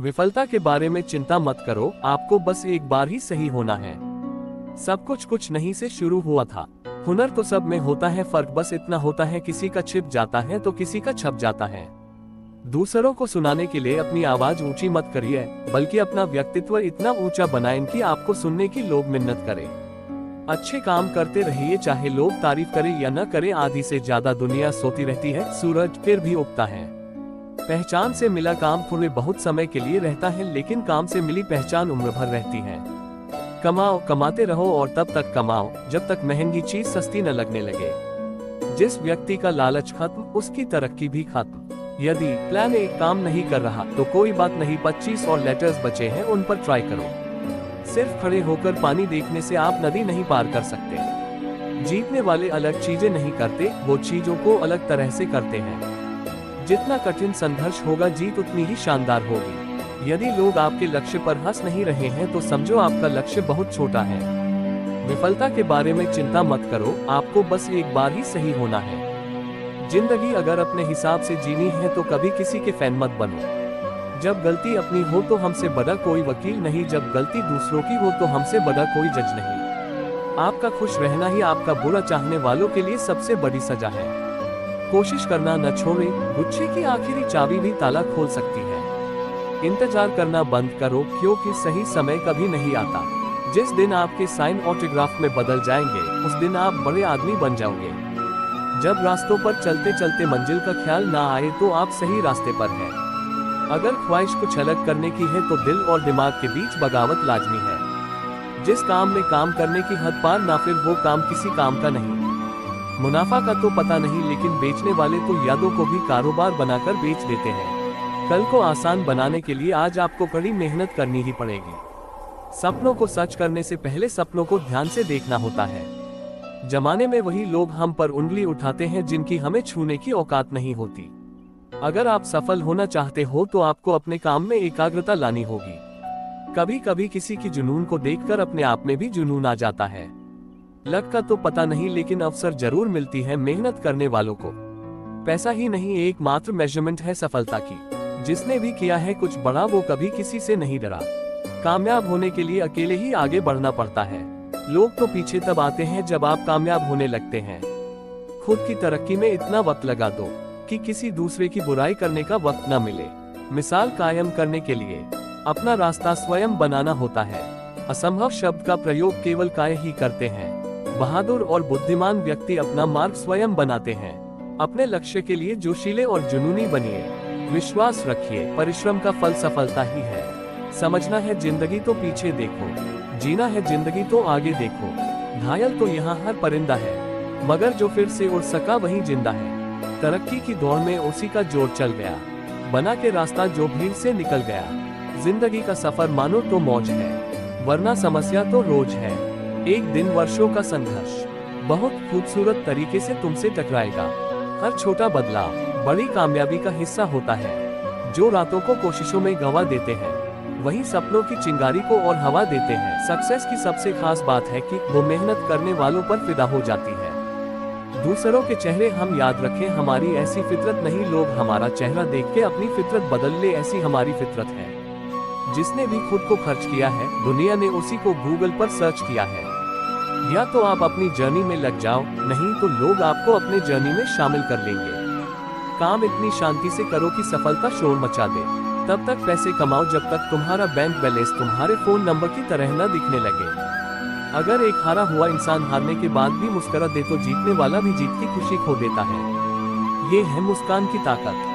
विफलता के बारे में चिंता मत करो, आपको बस एक बार ही सही होना है। सब कुछ नहीं से शुरू हुआ था। हुनर तो सब में होता है, फर्क बस इतना होता है किसी का छिप जाता है तो किसी का छप जाता है। दूसरों को सुनाने के लिए अपनी आवाज ऊंची मत करिए, बल्कि अपना व्यक्तित्व इतना ऊंचा बनाएं कि आपको सुनने की लोग मिन्नत करें। अच्छे काम करते रहिए, चाहे लोग तारीफ करें या न करें। आधी से ज्यादा दुनिया सोती रहती है, सूरज फिर भी उगता है। पहचान से मिला काम थोड़े बहुत समय के लिए रहता है, लेकिन काम से मिली पहचान उम्र भर रहती है। कमाओ, कमाते रहो और तब तक कमाओ जब तक महंगी चीज सस्ती न लगने लगे। जिस व्यक्ति का लालच खत्म, उसकी तरक्की भी खत्म। यदि प्लान ए काम नहीं कर रहा तो कोई बात नहीं, 25 और लेटर्स बचे हैं, उन पर ट्राई करो। सिर्फ खड़े होकर पानी देखने से आप नदी नहीं पार कर सकते। जीतने वाले अलग चीजें नहीं करते, वो चीजों को अलग तरह से करते हैं। जितना कठिन संघर्ष होगा, जीत उतनी ही शानदार होगी। यदि लोग आपके लक्ष्य पर हंस नहीं रहे हैं तो समझो आपका लक्ष्य बहुत छोटा है। विफलता के बारे में चिंता मत करो, आपको बस एक बार ही सही होना है। जिंदगी अगर अपने हिसाब से जीनी है तो कभी किसी के फैन मत बनो। जब गलती अपनी हो तो हमसे बड़ा कोई वकील नहीं, जब गलती दूसरों की हो तो हमसे बड़ा कोई जज नहीं। आपका खुश रहना ही आपका बुरा चाहने वालों के लिए सबसे बड़ी सजा है। कोशिश करना न छोड़े, गुच्छे की आखिरी चाबी भी ताला खोल सकती है। इंतजार करना बंद करो, क्योंकि सही समय कभी नहीं आता। जिस दिन आपके साइन ऑटोग्राफ में बदल जाएंगे, उस दिन आप बड़े आदमी बन जाओगे। जब रास्तों पर चलते चलते मंजिल का ख्याल ना आए तो आप सही रास्ते पर हैं। अगर ख्वाहिश कुछ अलग करने की है तो दिल और दिमाग के बीच बगावत लाजमी है। जिस काम में काम करने की हद पार ना, फिर वो काम किसी काम का नहीं। मुनाफा का तो पता नहीं, लेकिन बेचने वाले तो यादों को भी कारोबार बनाकर बेच देते हैं। कल को आसान बनाने के लिए आज आपको कड़ी मेहनत करनी ही पड़ेगी। सपनों को सच करने से पहले सपनों को ध्यान से देखना होता है। जमाने में वही लोग हम पर उंगली उठाते हैं जिनकी हमें छूने की औकात नहीं होती। अगर आप सफल होना चाहते हो तो आपको अपने काम में एकाग्रता लानी होगी। कभी कभी किसी की जुनून को देखकर अपने आप में भी जुनून आ जाता है। लक का तो पता नहीं, लेकिन अवसर जरूर मिलती है मेहनत करने वालों को। पैसा ही नहीं एकमात्र मेजरमेंट है सफलता की। जिसने भी किया है कुछ बड़ा, वो कभी किसी से नहीं डरा। कामयाब होने के लिए अकेले ही आगे बढ़ना पड़ता है। लोग तो पीछे तब आते हैं जब आप कामयाब होने लगते हैं। खुद की तरक्की में इतना वक्त लगा दो कि किसी दूसरे की बुराई करने का वक्त न मिले। मिसाल कायम करने के लिए अपना रास्ता स्वयं बनाना होता है। असंभव शब्द का प्रयोग केवल काय ही करते हैं। बहादुर और बुद्धिमान व्यक्ति अपना मार्ग स्वयं बनाते हैं। अपने लक्ष्य के लिए जोशीले और जुनूनी बनिए। विश्वास रखिए, परिश्रम का फल सफलता ही है। समझना है जिंदगी तो पीछे देखो, जीना है जिंदगी तो आगे देखो। घायल तो यहाँ हर परिंदा है, मगर जो फिर से उड़ सका वही जिंदा है। तरक्की की दौड़ में उसी का जोर चल गया, बना के रास्ता जो भीड़ से निकल गया। जिंदगी का सफर मानो तो मौज है, वरना समस्या तो रोज है। एक दिन वर्षों का संघर्ष बहुत खूबसूरत तरीके से तुमसे टकराएगा। हर छोटा बदलाव बड़ी कामयाबी का हिस्सा होता है। जो रातों को कोशिशों में गंवा देते हैं, वही सपनों की चिंगारी को और हवा देते हैं। सक्सेस की सबसे खास बात है कि वो मेहनत करने वालों पर फिदा हो जाती है। दूसरों के चेहरे हम याद रखें, हमारी ऐसी फितरत नहीं। लोग हमारा चेहरा देख के अपनी फितरत बदल ले, ऐसी हमारी फितरत है। जिसने भी खुद को खर्च किया है, दुनिया ने उसी को गूगल पर सर्च किया है। या तो आप अपनी जर्नी में लग जाओ, नहीं तो लोग आपको अपने जर्नी में शामिल कर लेंगे। काम इतनी शांति से करो कि सफलता शोर मचा दे। तब तक पैसे कमाओ जब तक तुम्हारा बैंक बैलेंस तुम्हारे फोन नंबर की तरह न दिखने लगे। अगर एक हारा हुआ इंसान हारने के बाद भी मुस्कुरा दे तो जीतने वाला भी जीत की खुशी खो देता है। ये है मुस्कान की ताकत।